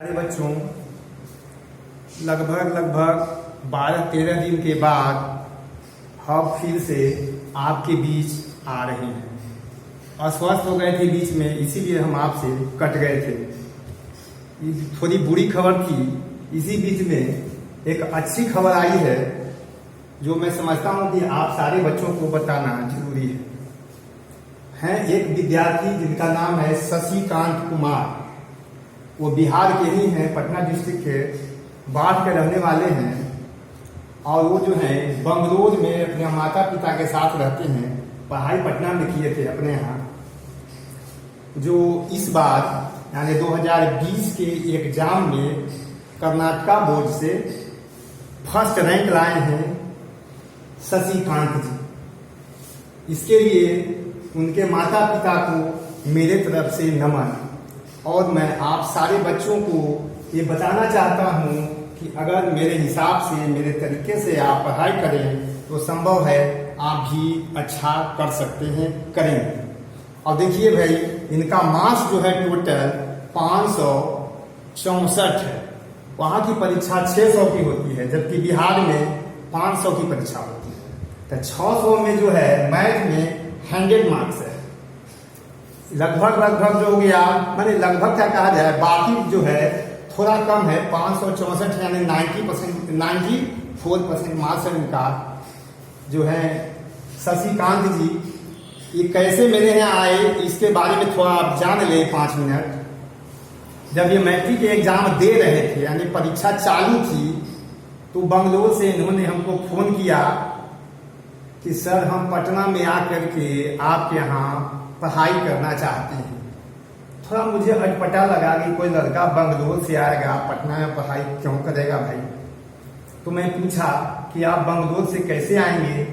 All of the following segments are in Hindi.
प्यारे बच्चों, लगभग 12-13 दिन के बाद हम फिर से आपके बीच आ रहे हैं। अस्वस्थ हो गए थे बीच में, इसीलिए हम आपसे कट गए थे। थोड़ी बुरी खबर थी। इसी बीच में एक अच्छी खबर आई है जो मैं समझता हूं कि आप सारे बच्चों को बताना जरूरी है। एक विद्यार्थी जिनका नाम है शशिकांत कुमार। वो बिहार के ही हैं, पटना डिस्ट्रिक्ट के बाढ़ के रहने वाले हैं। और वो जो है बंगलोर में अपने माता पिता के साथ रहते हैं। पढ़ाई पटना में किए थे अपने यहाँ। जो इस बार यानी 2020 के एग्जाम में कर्नाटका बोर्ड से फर्स्ट रैंक लाए हैं शशिकांत जी। इसके लिए उनके माता पिता को मेरे तरफ से नमन। और मैं आप सारे बच्चों को ये बताना चाहता हूँ कि अगर मेरे हिसाब से, मेरे तरीके से आप पढ़ाई करें तो संभव है आप भी अच्छा कर सकते हैं, करेंगे। और देखिए भाई, इनका मार्क्स जो है टोटल 564 है। वहाँ की परीक्षा 600 की होती है, जबकि बिहार में 500 की परीक्षा होती है। तो 600 में जो है मैथ में 100 मार्क्स है। लगभग जो हो गया, मैंने लगभग क्या कहा जाए, बाकी जो है थोड़ा कम है। 564 यानी 94% मार्क्स है इनका। जो है शशिकांत जी, ये कैसे मेरे यहाँ आए इसके बारे में थोड़ा आप जान लें 5 मिनट। जब ये मैट्रिक के एग्जाम दे रहे थे यानी परीक्षा चालू थी, तो बंगलोर से इन्होंने हमको फोन किया कि सर हम पटना में आकर के आपके यहाँ पढ़ाई करना चाहते हैं। थोड़ा मुझे अटपटा लगा कि कोई लड़का बंगलोर से आएगा पटना में पढ़ाई क्यों करेगा भाई। तो मैं पूछा कि आप बंगलोर से कैसे आएंगे।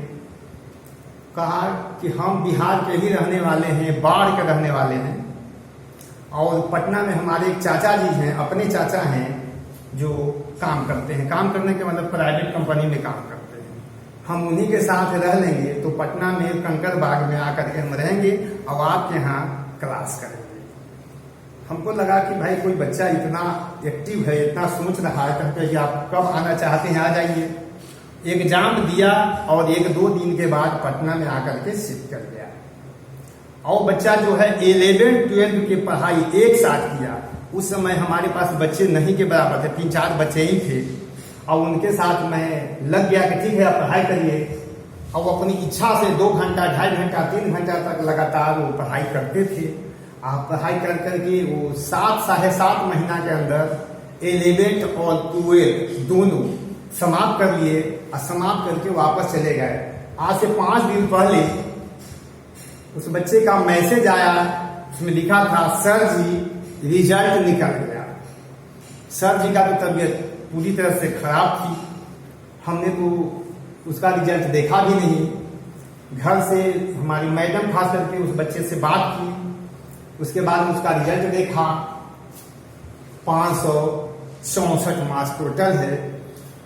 कहा कि हम बिहार के ही रहने वाले हैं, बाढ़ के रहने वाले हैं। और पटना में हमारे एक चाचा जी हैं, अपने चाचा हैं जो काम करते हैं। काम करने के मतलब प्राइवेट कंपनी में काम करते हैं। हम उन्हीं के साथ रह लेंगे तो पटना में कंकर बाग में आकर के हम रहेंगे और आपके यहाँ क्लास करेंगे। हमको लगा कि भाई कोई बच्चा इतना एक्टिव है, इतना सोच रहा है, कहते कि आप कब आना चाहते हैं आ जाइए। एग्जाम दिया और 1-2 दिन के बाद पटना में आकर के शिफ्ट कर गया। और बच्चा जो है 11-12 की पढ़ाई एक साथ किया। उस समय हमारे पास बच्चे नहीं के बराबर थे, 3-4 बच्चे ही थे। और उनके साथ मैं लग गया कि ठीक है आप पढ़ाई करिए। और अपनी इच्छा से 2 घंटा, 2.5 घंटा, 3 घंटा तक लगातार वो पढ़ाई करते थे। आप पढ़ाई कर करके वो 7-7.5 महीना के अंदर 11th और 12th दोनों समाप्त कर लिए। और समाप्त करके वापस चले गए। आज से 5 दिन पहले उस बच्चे का मैसेज आया, उसमें लिखा था सर जी रिजल्ट निकल गया। सर जी का तो तबीयत पूरी तरह से खराब थी। हमने तो उसका रिजल्ट देखा भी नहीं। घर से हमारी मैडम खास करके उस बच्चे से बात की। उसके बाद उसका रिजल्ट देखा, 564 मार्क्स टोटल है।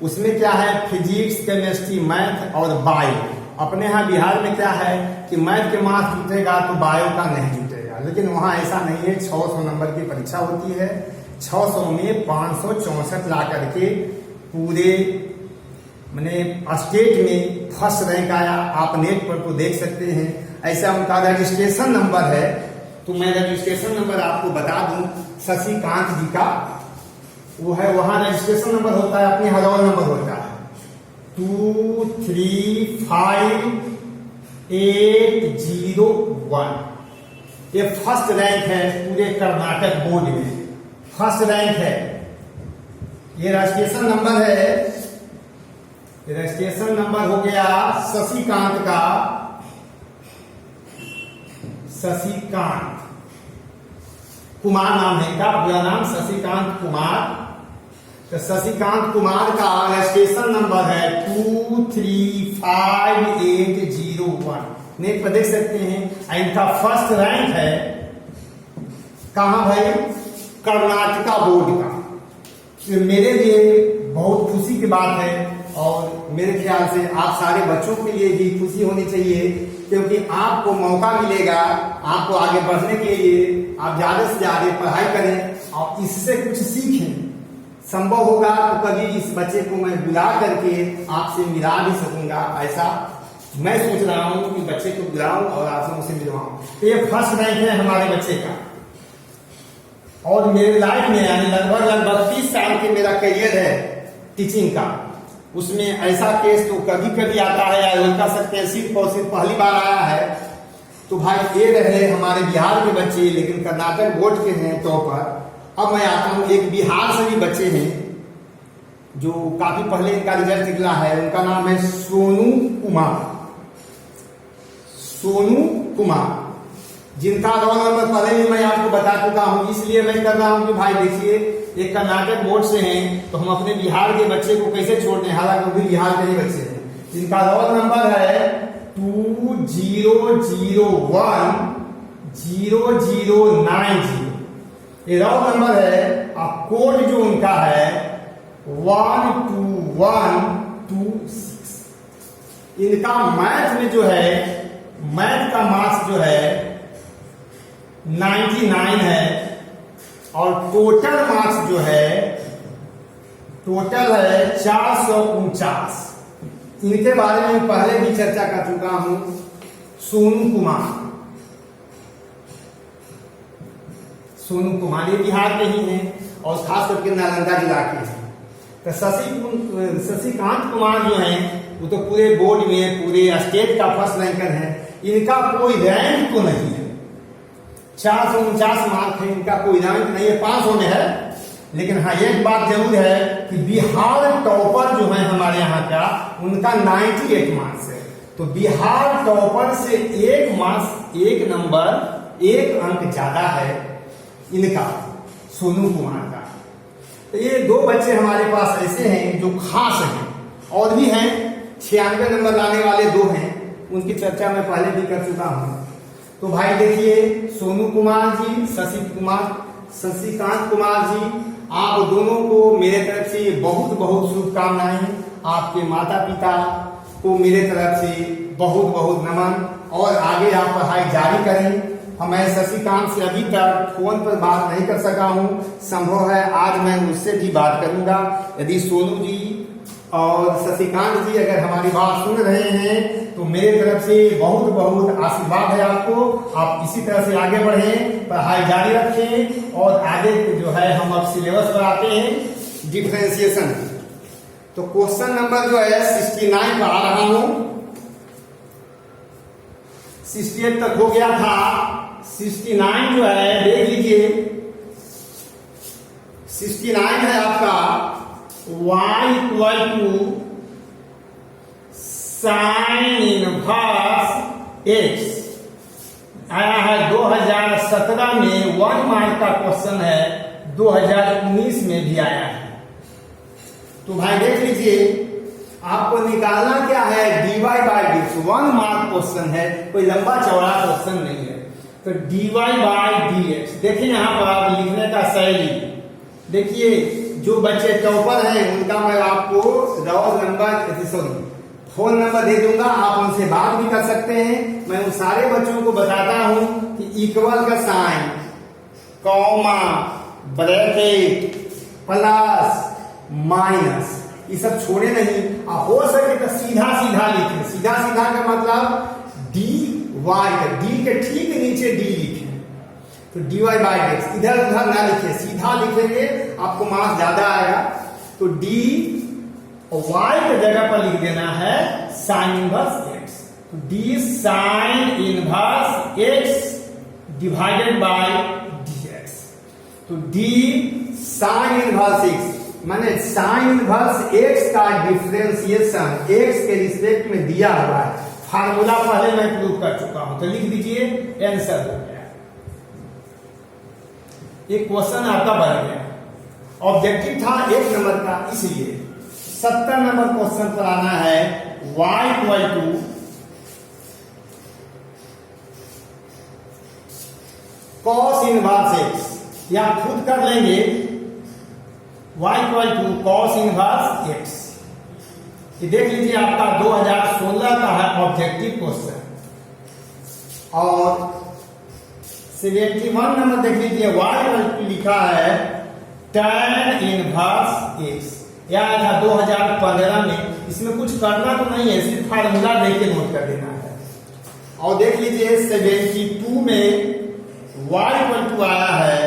उसमें क्या है, फिजिक्स, केमिस्ट्री, मैथ और बायो। अपने यहाँ बिहार में क्या है कि मैथ के मार्क्स जुटेगा तो बायो का नहीं जुटेगा, लेकिन वहाँ ऐसा नहीं है। 600 नंबर की परीक्षा होती है। 600 में 564 ला करके पूरे मैंने स्टेट में फर्स्ट रैंक आया। आप नेट पर तो देख सकते हैं। ऐसा उनका रजिस्ट्रेशन नंबर है, तो मैं रजिस्ट्रेशन नंबर आपको बता दूं शशिकांत जी का। वो है, वहां रजिस्ट्रेशन नंबर होता है, अपने हरोल नंबर होता है 235801। ये फर्स्ट रैंक है पूरे कर्नाटक बोर्ड में, फर्स्ट रैंक है। ये रजिस्ट्रेशन नंबर है। रजिस्ट्रेशन नंबर हो गया शशिकांत का, शशिकांत कुमार नाम है इनका, पूरा नाम शशिकांत कुमार। तो शशिकांत कुमार का रजिस्ट्रेशन नंबर है 235801। नेट पर देख सकते हैं। इनका फर्स्ट रैंक है कहां भाई, कर्नाटका बोर्ड का। तो मेरे लिए बहुत खुशी की बात है। और मेरे ख्याल से आप सारे बच्चों के लिए भी खुशी होनी चाहिए, क्योंकि आपको मौका मिलेगा, आपको आगे बढ़ने के लिए आप ज्यादा से ज्यादा पढ़ाई करें और इससे कुछ सीखें। संभव होगा तो कभी इस बच्चे को मैं बुला करके आपसे मिला भी सकूंगा, ऐसा मैं सोच रहा हूं कि बच्चे को बुलाऊं और आपसे उसे मिलवाऊं। तो ये फर्स्ट रैंक है हमारे बच्चे का। और मेरे लाइफ में यानी लगभग 30 साल के मेरा करियर है टीचिंग का, उसमें ऐसा केस तो कभी कभी आता है, या बोल सकते हैं सिर्फ और सिर्फ पहली बार आया है। तो भाई ये रहे हमारे बिहार के बच्चे, लेकिन कर्नाटक बोर्ड के हैं टॉपर। अब मैं आता हूं, एक बिहार से भी बच्चे हैं जो काफी पहले इनका रिजल्ट निकला है, उनका नाम है सोनू कुमार। सोनू कुमार जिनका रोल नंबर पहले भी मैं आपको बता चुका हूं, इसलिए मैं कर रहा हूं कि भाई देखिए एक कर्नाटक बोर्ड से हैं तो हम अपने बिहार के बच्चे को कैसे छोड़ दें, हालांकि वो भी बिहार के ही बच्चे हैं। जिनका रोल नंबर है 20010090। ये रोल नंबर है और कोड जो उनका है 12126। इनका मैथ में जो है, मैथ का मार्क्स जो है 99 है, और टोटल मार्क्स जो है टोटल है 449। इनके बारे में पहले भी चर्चा कर चुका हूं। सोनू कुमार ये बिहार के ही हैं और खास करके नालंदा जिला के हैं। तो शशिकांत कुमार जो हैं वो तो पूरे बोर्ड में पूरे स्टेट का फर्स्ट रैंकर है। इनका कोई रैंक तो नहीं है, 449 मार्क है, इनका कोई रैंक नहीं है, 500 में है। लेकिन हाँ एक बात जरूर है कि बिहार टॉपर जो है हमारे यहाँ का, उनका 98 मार्क्स है। तो बिहार टॉपर से एक मार्क्स, एक नंबर, एक अंक ज्यादा है इनका, सोनू कुमार का। तो ये दो बच्चे हमारे पास ऐसे हैं जो खास हैं, और भी हैं 96 नंबर लाने वाले दो हैं, उनकी चर्चा मैं पहले भी कर चुका हूं। तो भाई देखिए सोनू कुमार जी, शशिकांत कुमार जी, आप दोनों को मेरे तरफ से बहुत बहुत शुभकामनाएं। आपके माता पिता को मेरे तरफ से बहुत बहुत नमन, और आगे आप पढ़ाई जारी करें। मैं शशिकांत से अभी तक फोन पर बात नहीं कर सका हूं, संभव है आज मैं उससे भी बात करूंगा। यदि सोनू जी और शशिकांत जी अगर हमारी बात सुन रहे हैं तो मेरे तरफ से बहुत बहुत आशीर्वाद है आपको। आप इसी तरह से आगे बढ़ें, पढ़ाई जारी रखें, और आगे जो है हम अब सिलेबस पर आते हैं डिफरेंशिएशन। तो क्वेश्चन नंबर जो है 69 पर आ रहा हूं, 68 तक हो गया था, 69 जो है देख लीजिए, 69 है आपका y equal to sine inverse x। आया है 2017 में, 1 मार्क का क्वेश्चन है, 2019 में भी आया है। तो भाई देख लीजिए, आपको निकालना क्या है, dy by D. 1 mark question है, कोई लंबा चौड़ा क्वेश्चन नहीं है। तो dy बाई dx देखिए यहां पर लिखने का शैली देखिए। जो बच्चे टॉपर हैं उनका मैं आपको रोल नंबर फोन नंबर दे दूंगा, आप उनसे बात भी कर सकते हैं। मैं उन सारे बच्चों को बताता हूं कि इक्वल का sign, comma, bracket, plus, minus, ये सब छोड़े नहीं। आप हो सके तो सीधा सीधा लिखें। सीधा सीधा का मतलब डी वाई, डी के ठीक नीचे डी लिखें। तो dy बाई एक्स इधर उधर ना लिखे, सीधा लिखेंगे आपको मार्क्स ज्यादा आएगा। तो डी y के जगह पर लिख देना है साइन इनवर्स x। तो D sign inverse x divided by dx। तो डी साइन इनवर्स x माने साइन इनवर्स x का डिफरेंशिएशन x के रिस्पेक्ट में दिया हुआ है। फार्मूला पहले मैं प्रूव कर चुका हूं, तो लिख दीजिए, आंसर हो गया। एक क्वेश्चन आपका बन गया। ऑब्जेक्टिव था 1 नंबर का, इसलिए 70 नंबर क्वेश्चन पर आना है y equal to cos inverse x, या खुद कर लेंगे y equal to cos inverse x। ये देख लीजिए आपका 2016 का है ऑब्जेक्टिव क्वेश्चन, और 71 नंबर देख लीजिए, y लिखा है tan इनवर्स x, याद था 2015 में। इसमें कुछ करना तो नहीं है, सिर्फ फार्मूला देख के नोट कर देना है। और देख लीजिए 72 में y इक्वल टू आया है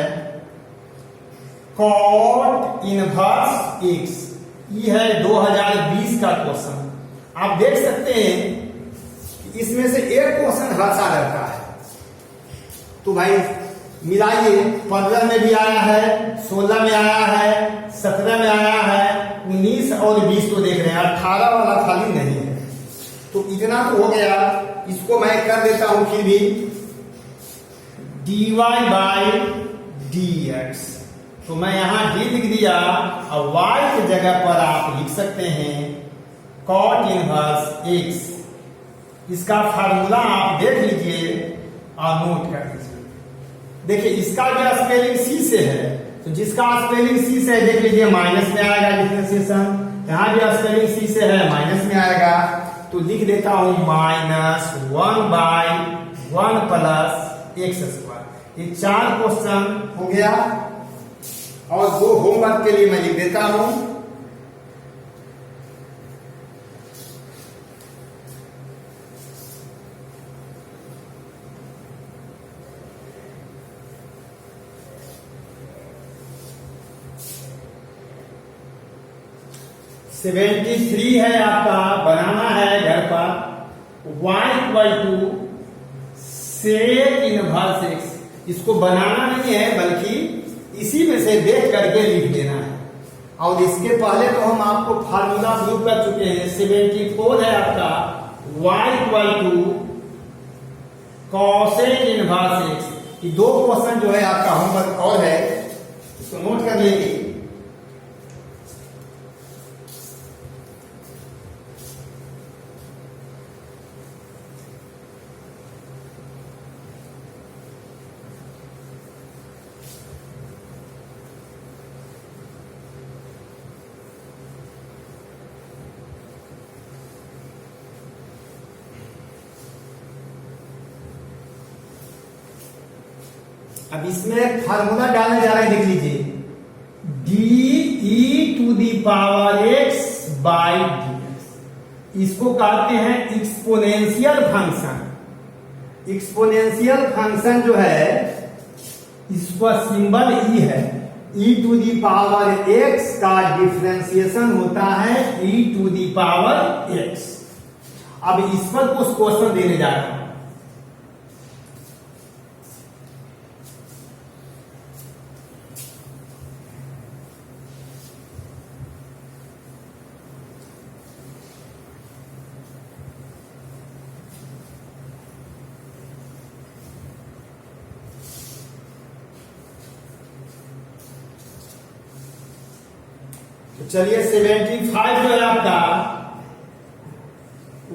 cot इनवर्स x। ये है 2020 का क्वेश्चन। आप देख सकते हैं कि इसमें से एक क्वेश्चन हर साल रहता है। तो भाई मिलाइए, 15 में भी आया है, 16 में आया है, 17 में आया है, 19 और 20 तो देख रहे हैं, 18 वाला खाली नहीं है। तो इतना तो हो गया। इसको मैं कर देता हूं फिर भी dy बाई dx। तो मैं यहां d लिख दिया और y की जगह पर आप लिख सकते हैं cot इनवर्स x। इसका फार्मूला आप देख लीजिए और नोट कर लीजिए। देखिए इसका भी स्पेलिंग सी से है, तो जिसका स्पेलिंग सी से है देख लीजिए माइनस में आएगा डिफरेंशिएशन। यहाँ भी स्पेलिंग सी से है, माइनस में आएगा। तो लिख देता हूं -1 बाई 1 प्लस x स्क्वायर। ये 4 क्वेश्चन हो गया। और 2 होमवर्क के लिए मैं लिख देता हूं। सेवेंटी 73 है आपका, बनाना है घर पर। y equal to sec inverse x। इसको बनाना नहीं है बल्कि इसी में से देख करके लिख देना है। और इसके पहले तो हम आपको फार्मूला प्रूव कर चुके हैं। 74 है आपका y equal to cosec inverse x। ये 2 क्वेश्चन जो है आपका होमवर्क और है, इसको नोट कर लीजिए। अब इसमें एक फार्मूला डालने जा रहे हैं, देख लीजिए de to the power x by dx। इसको कहते हैं एक्सपोनेंशियल फंक्शन। एक्सपोनेंशियल फंक्शन जो है इसका सिंबल e है। e to the power x का डिफरेंशिएशन होता है e to the power x। अब इस पर कुछ क्वेश्चन देने जा रहे हैं। तो चलिए 75 जो है आपका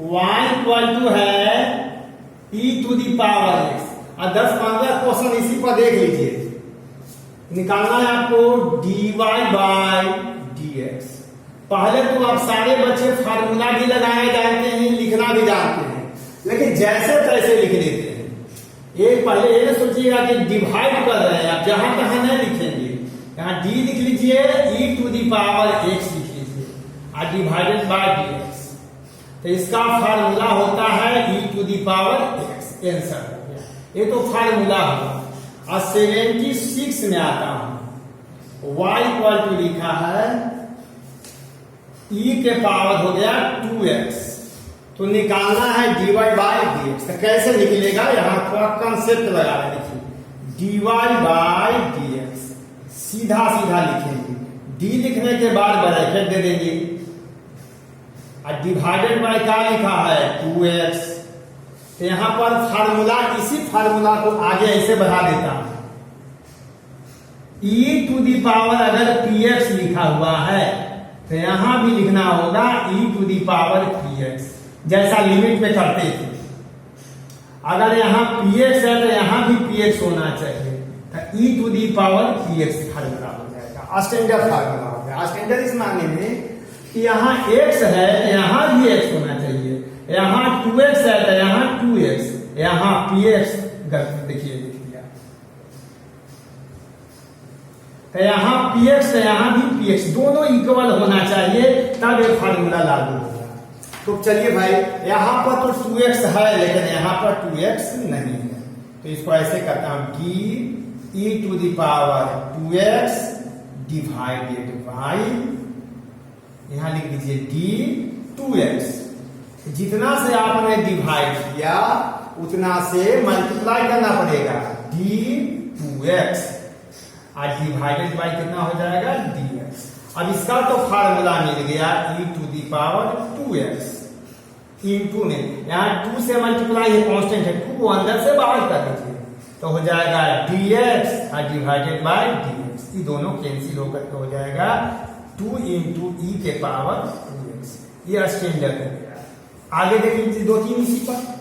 y इक्वल टू है e to the power x। और 10-15 क्वेश्चन इसी पर देख लीजिए। निकालना है आपको dy बाई dx। पहले तो आप सारे बच्चे फार्मूला भी लगाए जानते हैं, लिखना भी जानते हैं, लेकिन जैसे तैसे लिख देते हैं। ये पहले ये सोचिएगा कि डिवाइड कर रहे हैं, आप जहां तहां नहीं लिखेंगे। यहाँ d लिख लीजिए, e to the power x लिख लीजिए और डिवाइडेड बाय dx। तो इसका फार्मूला होता है e to the power x। Answer हो गया, ये तो फार्मूला हुआ। और 76 में आता हूं, y इक्वल टू लिखा है e के पावर हो गया 2x। तो निकालना है dy बाय dx। तो कैसे निकलेगा, यहाँ थोड़ा कंसेप्ट लगा रहे, देखिए dy बाय dx सीधा सीधा लिखेंगे। d लिखने के बाद ब्रैकेट दे देंगे और डिवाइडेड बाय क्या लिखा है 2x। तो यहां पर फार्मूला, इसी फार्मूला को आगे ऐसे बढ़ा देता हूं। e टू दी पावर अगर px लिखा हुआ है तो यहां भी लिखना होगा e to the power px, जैसा लिमिट में करते थे। अगर यहाँ px है तो यहां भी px होना चाहिए। तो e to the power px formula हो जाएगा, स्टैंडर्ड फार्मूला हो गया। स्टैंडर्ड इस मानने में कि यहाँ x है तो यहाँ भी x होना चाहिए, यहाँ 2x है तो यहाँ 2x, यहाँ px देखिए लिख दिया। तो यहाँ px तो यहाँ भी px, दोनों इक्वल होना चाहिए, तब ये फार्मूला लागू होगा। तो चलिए भाई, यहाँ पर तो 2x है लेकिन यहाँ पर 2x नहीं है, तो इसको ऐसे करता हूं d e to the power 2x divided by, यहां लिख दीजिए d 2x। जितना से आपने डिवाइड किया उतना से मल्टीप्लाई करना पड़ेगा, d 2x और डिवाइडेड बाई कितना हो जाएगा dx। अब इसका तो फार्मूला मिल गया e to the power 2x into में, यहाँ 2 से मल्टीप्लाई है, कांस्टेंट है, 2 को अंदर से बाहर कर दीजिए तो हो जाएगा dx और डिवाइडेड बाई dx। ये दोनों कैंसिल होकर के हो जाएगा 2 इंटू ई के पावर 2x। ये स्टैंडर्ड हो गया। आगे देख लीजिए 2-3 इसी पर।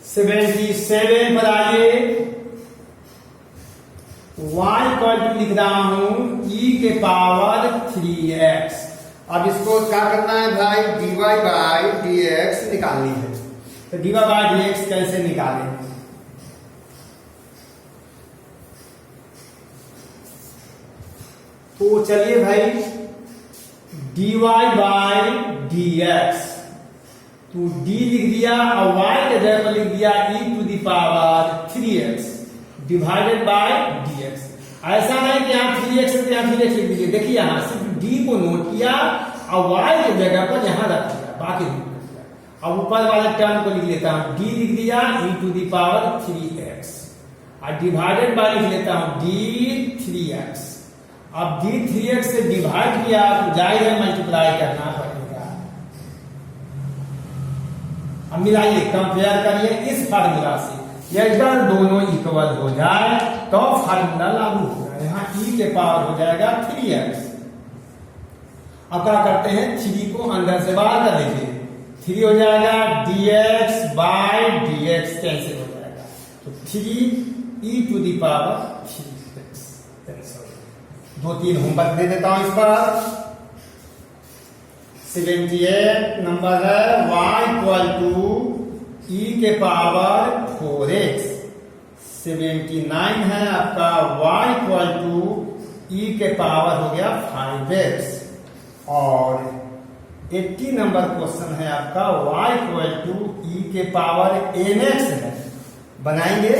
सेवेंटी सेवन पर आइए, y इक्वल टू लिख रहा हूं e के पावर 3x। अब इसको क्या करना है भाई, dy बाई dx निकालनी है। तो dy बाई dx कैसे निकालें, तो चलिए भाई dy बाई dx, तो d लिख दिया और y के जगह पर लिख दिया e to the power 3x divided by dx। ऐसा नहीं कि यहाँ 3x है तो यहाँ 3x लिख दीजिए, देखिए यहाँ सिर्फ d को नोट किया और y के जगह पर यहाँ रख दिया, बाकी नहीं कर दिया। अब ऊपर वाले टर्म को लिख लेता हूँ, d लिख दिया e to the power 3x और डिवाइडेड बाय लिख लेता हूँ d 3x। अब d 3x से डिवाइड किया तो जाएगा मल्टीप्लाई करना पड़ेगा। अब मिलाइए, कंपेयर करिए इस फार्मूला से, अगर दोनों इक्वल हो जाए तो फार्मूला लागू होगा। यहाँ e के पावर हो जाएगा 3x। अब क्या करते हैं, 3 को अंदर से बाहर कर दीजिए, 3 हो जाएगा dx बाय dx कैंसिल हो जाएगा, तो 3 e to the power 3x। 2-3 homework दे देता हूं इस पर। 78 नंबर है y इक्वल टू e के पावर 4x। 79 है आपका y इक्वल टू e के पावर हो गया 5x। और 80 नंबर क्वेश्चन है आपका y इक्वल टू e के पावर nx है। बनाएंगे,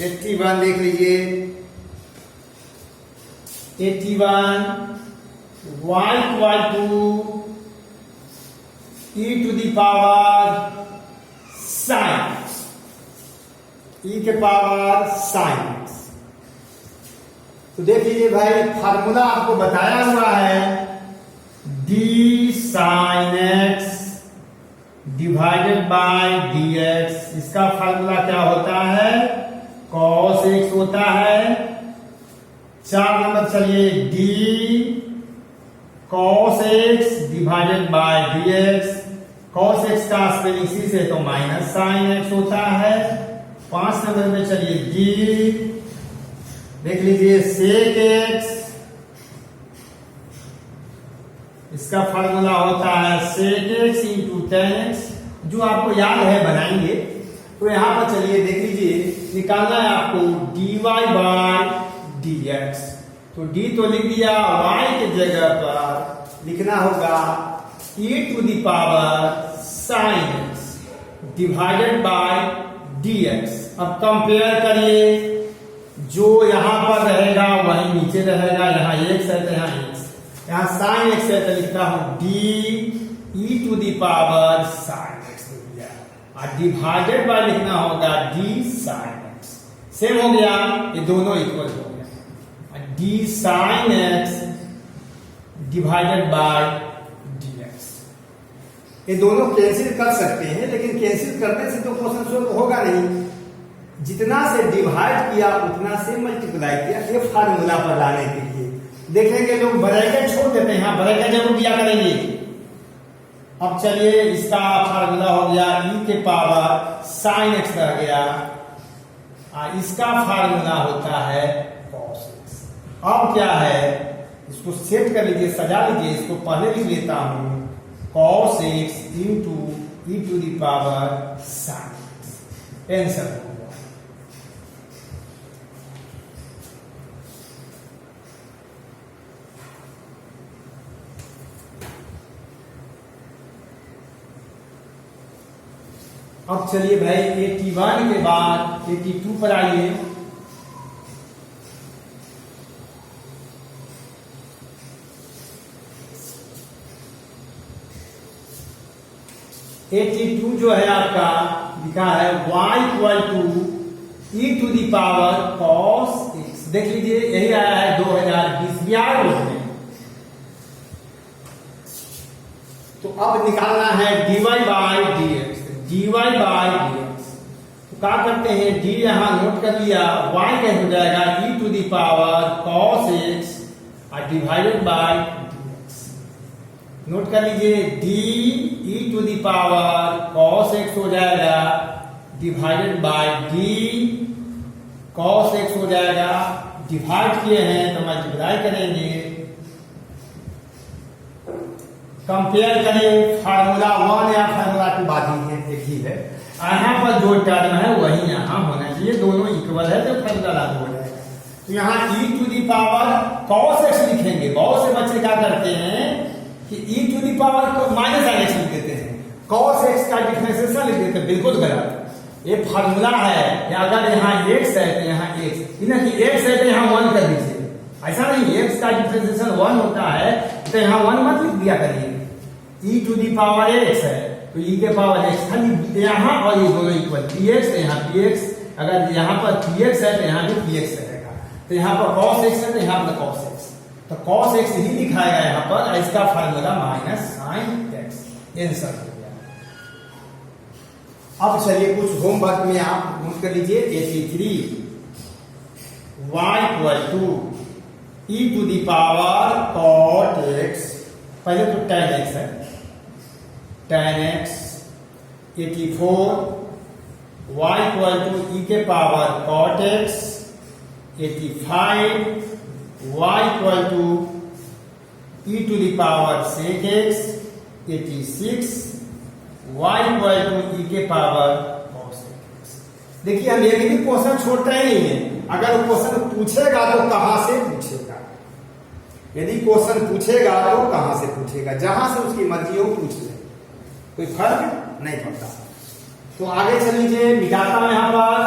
एट्टी वन देख लीजिए, 81 y equal to e to the power sine, e के पावर साइन। तो देख लीजिए भाई, फार्मूला आपको बताया हुआ है d sine x divided by dx। इसका फार्मूला क्या होता है, cos x होता है। 4 नंबर चलिए d cos x divided by dx। cos x का स्पेलिंग सी से तो माइनस साइन x होता है। 5 नंबर में चलिए d देख लीजिए sec x, इसका फार्मूला होता है sec x into tan x, जो आपको याद है बनाएंगे। तो यहां पर चलिए देख लीजिए, निकालना है आपको dy बाय dx। तो d तो लिख दिया, y के जगह पर लिखना होगा e to the power sine x divided by dx। अब कंपेयर करिए, जो यहां पर रहेगा वही नीचे रहेगा, यहाँ x है तो यहाँ x, यहाँ साइन x है तो लिखता हूं d e to the power sine x लिख दिया, और डिवाइडेड बाय लिखना होगा d साइन x। सेम हो गया, ये दोनों इक्वल हो गया, d sine x divided by dx। ये दोनों कैंसिल कर सकते हैं, लेकिन कैंसिल करने से तो क्वेश्चन सोल्व होगा नहीं। जितना से डिवाइड किया उतना से मल्टीप्लाई किया, ये फार्मूला पर लाने के लिए। देखेंगे लोग ब्रैकेट छोड़ देते हैं, यहाँ ब्रैकेट जरूर दिया करेंगे। अब चलिए इसका फार्मूला हो गया e के पावर sin x रह गया, इसका फार्मूला होता है cos x। अब क्या है, इसको सेट कर लीजिए, सजा लीजिए, इसको पहले लिख लेता हूं cos x into e to the power sin x। Answer होगा। अब चलिए भाई 81 के बाद 82 पर आइए। जो है आपका लिखा है y equal to e to the power cos x। देख लीजिए यही आया है 2020 बिहार बोर्ड में। तो अब निकालना है dy by dx। dy by dx तो क्या करते हैं, d यहां नोट कर लिया, y कैसे हो जाएगा e to the power cos x और डिवाइडेड बाय dx। नोट कर लीजिए d e to the power cos x हो जाएगा divided by d cos x हो जाएगा। डिवाइड किए हैं तो मल्टीप्लाई करेंगे, कंपेयर करें फार्मूला 1 या फार्मूला 2 बात ही है, एक ही है। यहाँ पर जो टर्म है वही यहाँ होना चाहिए, दोनों इक्वल है तो फार्मूला लागू हो जाएगा। तो यहाँ e to the power cos x लिखेंगे। बहुत से बच्चे क्या करते हैं कि e टू दी पावर को माइनस x लिख देते हैं, cos x का डिफरेंशिएशन लिख देते हैं, बिल्कुल गलत। ये फार्मूला है, अगर यहाँ x है तो यहाँ x, कि x है तो यहाँ 1 कर दीजिए। ऐसा नहीं, x का डिफरेंशिएशन 1 होता है तो यहाँ 1 मत लिख दिया करिए। e to the power x है तो e के पावर x खाली यहाँ, और ये दोनों इक्वल px है, यहाँ px। अगर यहाँ पर px है तो यहाँ भी px रहेगा। तो यहाँ पर cos x है तो यहाँ पर cos x, तो cos x ही दिखाएगा यहाँ पर। इसका formula minus sin x। Answer हो गया। अब चलिए कुछ होमवर्क में आप नोट कर लीजिए। 83 y equal to e to the power cot x, पहले तो tan x है, tan x। 84 y equal to e के power cot x। 85 y equal to e to the power sec x। 86 y equal to e के पावर cos x। देखिए हम एक भी क्वेश्चन छोड़ते ही नहीं है। अगर क्वेश्चन पूछेगा तो कहां से पूछेगा, यदि क्वेश्चन पूछेगा तो कहां से पूछेगा, जहां से उसकी मर्जी हो पूछ ले, कोई फर्क नहीं पड़ता। तो आगे चल लीजिए, मिटाता हूं यहां पर।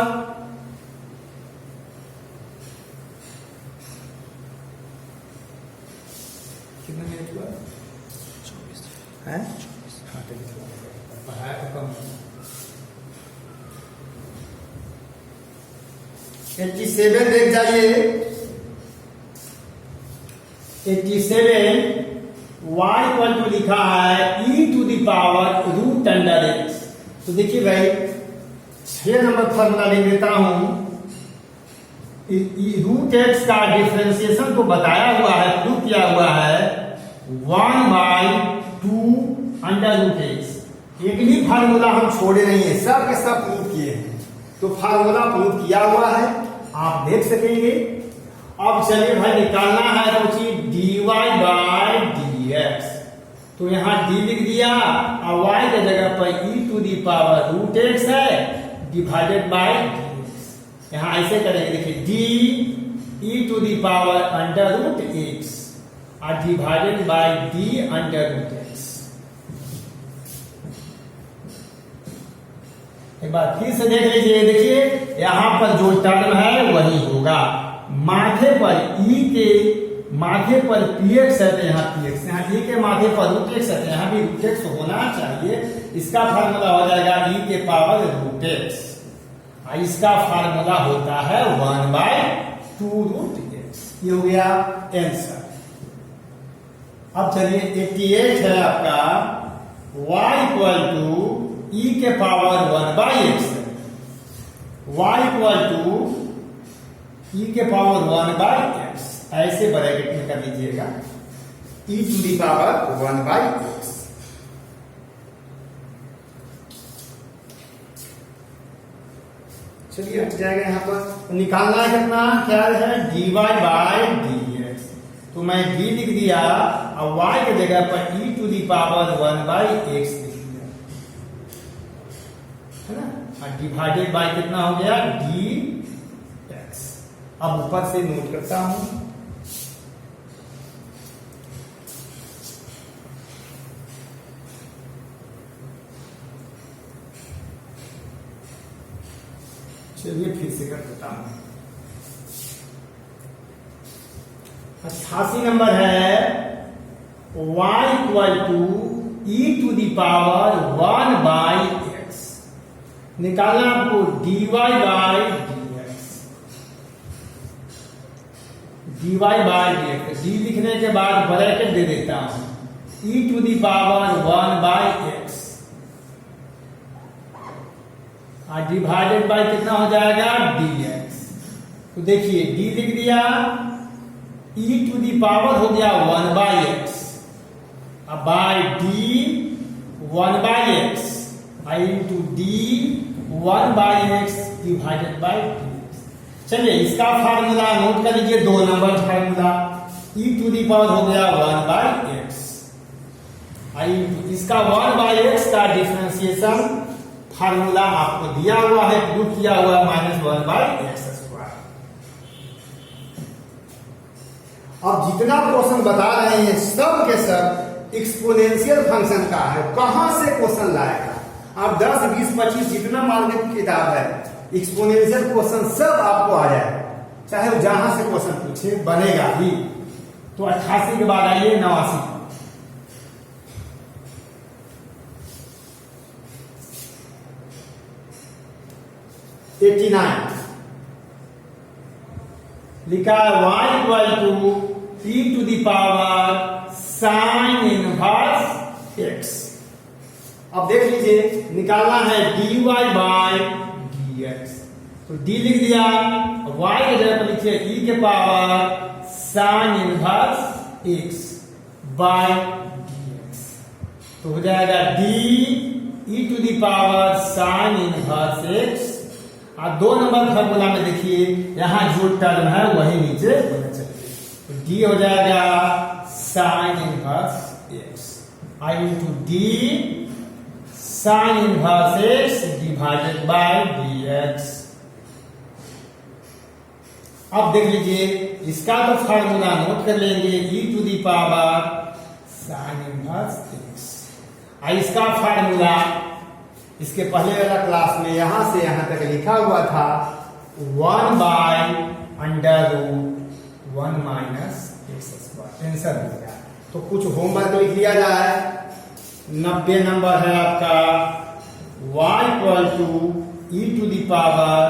कितना मिनट हुआ? 24 है। पढ़ाया तो कम। 87 देख जाइए। 87 y इक्वल टू लिखा है e to the power root under x। तो देखिए भाई 6 नंबर फॉर्मूला ले लेता हूं। रूट x का डिफरेंशिएशन को बताया हुआ है, प्रूव किया हुआ है 1/2 अंडर रूट x। एक भी फार्मूला हम छोड़े नहीं है, सब के सब प्रूव किए हैं। तो फार्मूला प्रूव किया हुआ है, आप देख सकेंगे। अब चलिए भाई निकालना है तो dy बाय dx। तो यहां d लिख दिया और y के जगह पर e to the power root x है डिवाइडेड बाय dx। यहां ऐसे करेंगे, देखिए d e to the power under root x और divided by d under root x। एक बार फिर से देख लीजिए, देखिए यहां पर जो टर्म है वही होगा। माथे पर e के माथे पर px है तो यहाँ px, यहाँ e के माथे पर रूट x है तो यहाँ भी रूट x होना चाहिए। इसका फार्मूला हो जाएगा e के पावर रूट x, इसका फार्मूला होता है 1/2 रूट x। ये हो गया आंसर। अब चलिए 88 है आपका y इक्वल टू e के power 1/x, y equal to e के पावर 1/x, ऐसे ब्रैकेट में कर लीजिएगा e to the power 1/x। चलिए हट जाएगा यहाँ पर। निकालना है कितना, क्या है, dy बाय dx। तो मैं d लिख दिया और y की जगह पर e to the power 1/x लिख दिया, है ना। और डिवाइडेड बाय कितना हो गया, dx। अब ऊपर से नोट करता हूं, चलिए फिर से कर देता हूं। 88 नंबर है y equal to e to the power 1/x। निकालना आपको dy by dx, dy by dx। d लिखने के बाद ब्रैकेट दे देता हूं, e to the power 1/x और डिवाइडेड बाय कितना हो जाएगा, dx। तो देखिए d लिख दिया, e टू दी पावर हो गया 1/x, अब by d 1/x, i into d 1/x divided by dx। चलिए इसका फार्मूला नोट कर लीजिए, 2 number formula, e to the power हो गया 1/x, i इसका 1/x का डिफरेंशिएशन फार्मूला आपको दिया हुआ है, प्रूव किया हुआ है, -1/x²। अब जितना क्वेश्चन बता रहे हैं सब के सब एक्सपोनेंशियल फंक्शन का है। कहां से क्वेश्चन लाएगा आप, 10, 20, 25 जितना मार्केट की किताब है, एक्सपोनेंशियल क्वेश्चन सब आपको आ जाएगा, चाहे वो जहां से क्वेश्चन पूछे बनेगा ही। तो 88 के बाद आइए 89। 89 लिखा है y equal to e to the power sine inverse x। अब देख लीजिए निकालना है dy बाय dx। तो d लिख दिया, y की जगह पर लिखिए e के power sine inverse x by dx। तो हो जाएगा d e to the power sine inverse x। और 2 नंबर फार्मूला में देखिए यहां जो टर्म है वही नीचे होना चाहिए, तो d हो जाएगा sign inverse x, i into D sign inverse x divided by dx। अब देख लीजिए इसका तो फार्मूला नोट कर लेंगे, e to the power sine inverse x। इसका फार्मूला इसके पहले वाला क्लास में यहां से यहां तक लिखा हुआ था 1/√1 - x²। आंसर हो गया। तो कुछ होमवर्क लिख लिया जाए। 90 नंबर है आपका y equal to e to the power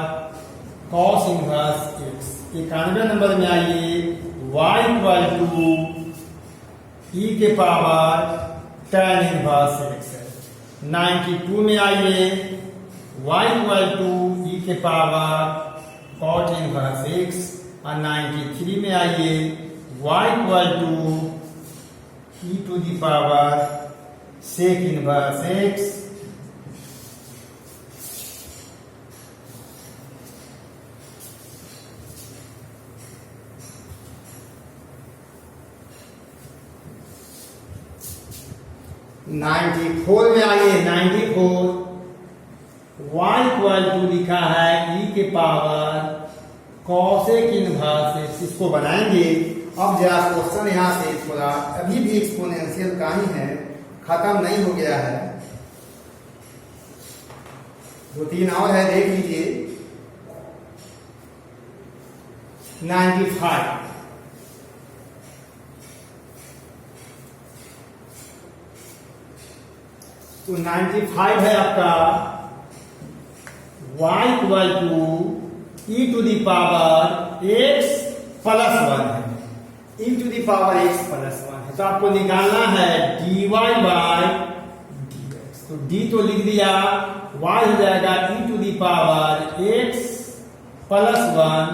cos inverse x। 91 number में आइए y इक्वल टू e के पावर tan इनवर्स x। 92 में आइए y इक्वल टू e के पावर cot इनवर्स x। और 93 में आइए y equal to e to the power sec inverse x। Ninety 94 में आइए 94 y इक्वल टू लिखा है e के पावर cosec इनवर्स x। इसको बनाएंगे। अब जरा क्वेश्चन यहां से थोड़ा अभी भी एक्सपोनेंशियल का ही है, खत्म नहीं हो गया है, 2-3 और है, देख लीजिए। 95 तो 95 है आपका y equal to e to the power x plus 1 है, e to the power x plus 1 है। तो आपको निकालना है dy बाय dx। तो d तो लिख दिया, y हो जाएगा e to the power x plus 1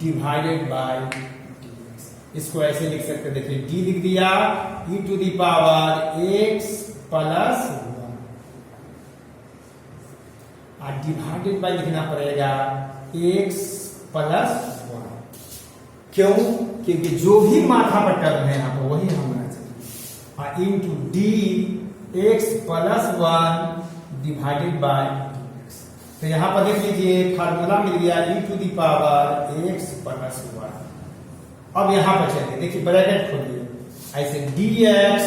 divided by dx। इसको ऐसे लिख सकते, देखिए d लिख दिया e to the power x plus 1 और डिवाइडेड बाय लिखना पड़ेगा x प्लस 1। क्यों? क्योंकि जो भी माथा पर टर्म है यहाँ पर वही होना चाहिए, और into D x plus 1 divided by dx। तो यहाँ पर देख लीजिए फार्मूला मिल गया e to the power x plus 1। अब यहाँ पर चलिए देखिए ब्रैकेट खोलिए, ऐसे dx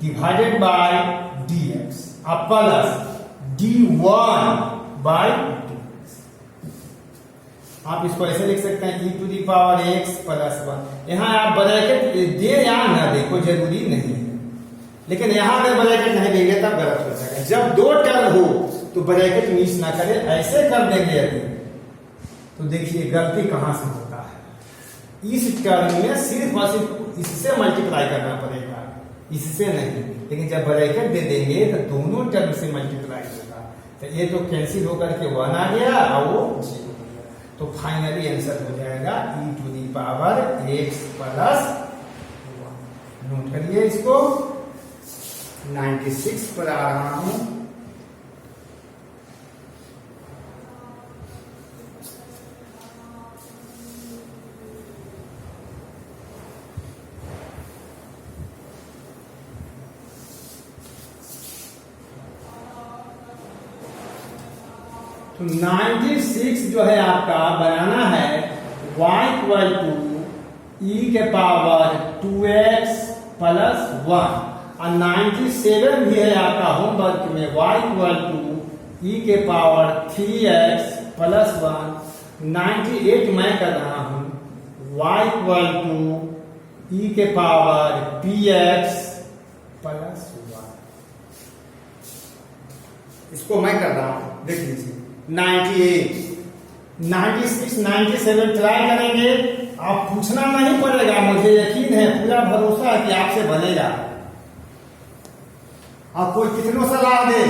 डिवाइडेड बाय dx अब प्लस d1 बाय dx। आप इसको ऐसे लिख सकते हैं e to the power x plus 1। यहाँ आप ब्रैकेट दे या ना दे कोई जरूरी नहीं है, लेकिन यहाँ अगर ब्रैकेट नहीं देंगे तब गलत हो जाएगा। जब दो टर्म हो तो ब्रैकेट मिस ना करे, ऐसे कर देंगे यदि तो देखिए गलती कहां से होता है। इस टर्म में सिर्फ और सिर्फ इससे मल्टीप्लाई करना पड़ेगा, इससे नहीं। लेकिन जब ब्रैकेट दे देंगे तो दोनों टर्म से मल्टीप्लाई होगा, तो ये तो कैंसिल होकर के 1 आ गया और वो 0 हो गया। तो फाइनली आंसर हो जाएगा e to the power x plus 1। Note करिए इसको, 96 पर आ रहा हूं। तो 96 जो है आपका बनाना है y इक्वल टू e के पावर 2x प्लस 1, और 97 भी है आपका होमवर्क में y इक्वल टू e के पावर 3x प्लस 1। 98 मैं कर रहा हूं y इक्वल टू e के पावर px प्लस 1। इसको मैं कर रहा हूं, देख लीजिए 98, 96, 97 ट्राई करेंगे। आप पूछना नहीं पड़ेगा, मुझे यकीन है, पूरा भरोसा है कि आपसे बनेगा। आप कोई कितनों सलाह दे,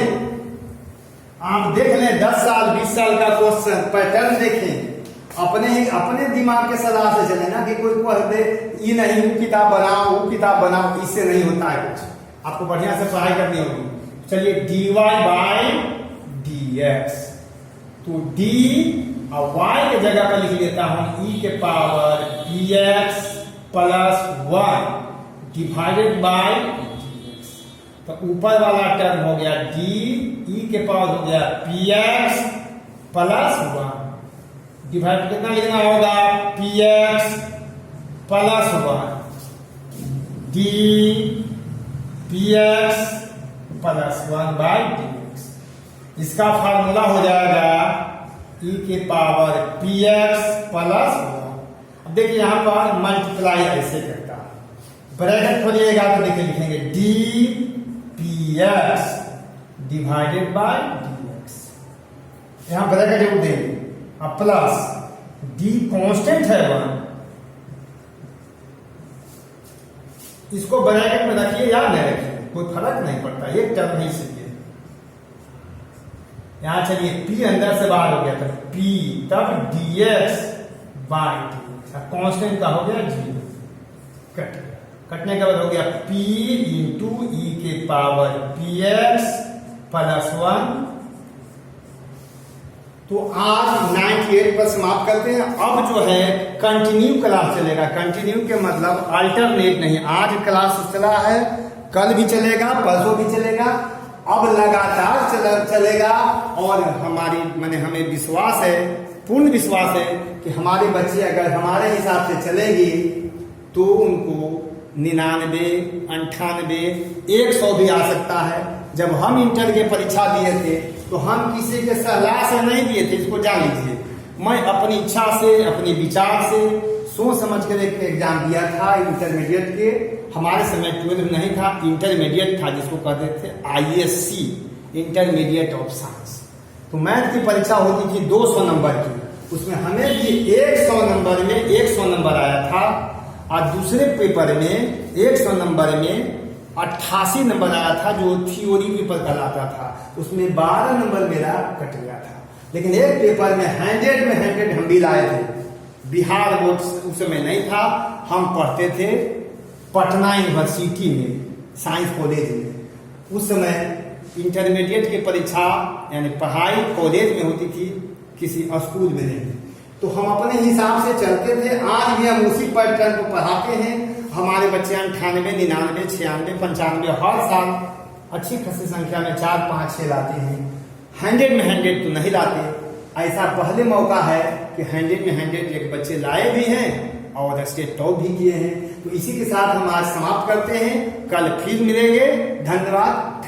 आप देख लें 10 साल 20 साल का क्वेश्चन पैटर्न देखें, अपने दिमाग के सलाह से चले ना कि कोई कह दे ये नहीं वो किताब बनाओ वो किताब बनाओ, इससे नहीं होता है कुछ। आपको बढ़िया से पढ़ाई करनी होगी। चलिए dy बाय dx, तो d और y के जगह पर लिख लेता हूं e के power px plus 1 divided by dx। तो ऊपर वाला टर्म हो गया d, e के पावर हो गया px प्लस 1 डिवाइड कितना लिखना होगा px plus 1 d px plus 1 by dx। इसका फार्मूला हो जाएगा e के पावर px प्लस 1। अब देखिए यहां पर मल्टीप्लाई ऐसे करता है, ब्रैकेट खोलिएगा तो देखिए लिखेंगे d px divided by dx। यहां ब्रैकेट जोड़ देंगे, अब प्लस d कांस्टेंट है 1, इसको ब्रैकेट में रखिए या नहीं रखिए कोई फर्क नहीं पड़ता, एक टर्म ही सीखिए। यहां चलिए p अंदर से बाहर हो गया था p, तब dx बाय dx, कांस्टेंट का हो गया 0, कटने के बाद हो गया p इंटू e के पावर px प्लस 1। तो आज 98 पर समाप्त करते हैं। अब जो है कंटिन्यू क्लास चलेगा, कंटिन्यू के मतलब अल्टरनेट नहीं। आज क्लास चला है, कल भी चलेगा, परसों भी चलेगा, अब लगातार चलेगा। और हमें विश्वास है, पूर्ण विश्वास है कि हमारे बच्चे अगर हमारे हिसाब से चलेंगे तो उनको 99, 98, 100 भी आ सकता है। जब हम इंटर के परीक्षा दिए थे तो हम किसी के सलाह से नहीं दिए थे, इसको जान लीजिए। मैं अपनी इच्छा से, अपने विचार से सोच समझ कर एक एग्जाम दिया था इंटरमीडिएट के। हमारे समय 12 नहीं था, इंटरमीडिएट था, जिसको कहते थे ISC, इंटरमीडिएट ऑफ साइंस। तो मैथ की परीक्षा होती थी 200 नंबर की, उसमें हमें भी 100 नंबर में 100 नंबर आया था, और दूसरे पेपर में 100 नंबर में 88 नंबर आया था, जो थ्योरी पेपर कहलाता था। उसमें 12 नंबर मेरा कट गया था। लेकिन एक पेपर में 100 में 100 हम भी लाए थे। बिहार बोर्ड उस समय नहीं था, हम पढ़ते थे पटना यूनिवर्सिटी में, साइंस कॉलेज में। उस समय इंटरमीडिएट की परीक्षा यानी पढ़ाई कॉलेज में होती थी, किसी स्कूल में नहीं। तो हम अपने हिसाब से चलते थे। आज भी हम उसी पैटर्न को पढ़ाते हैं। हमारे बच्चे 98, 99, 96, 95 हर साल अच्छी खासी संख्या में 4, 5, 6 लाते हैं। 100 में 100 तो नहीं लाते। ऐसा पहले मौका है कि 100 में 100 एक बच्चे लाए भी हैं और स्टेट टॉप भी किए हैं। तो इसी के साथ हम आज समाप्त करते हैं। कल फिर मिलेंगे। धन्यवाद।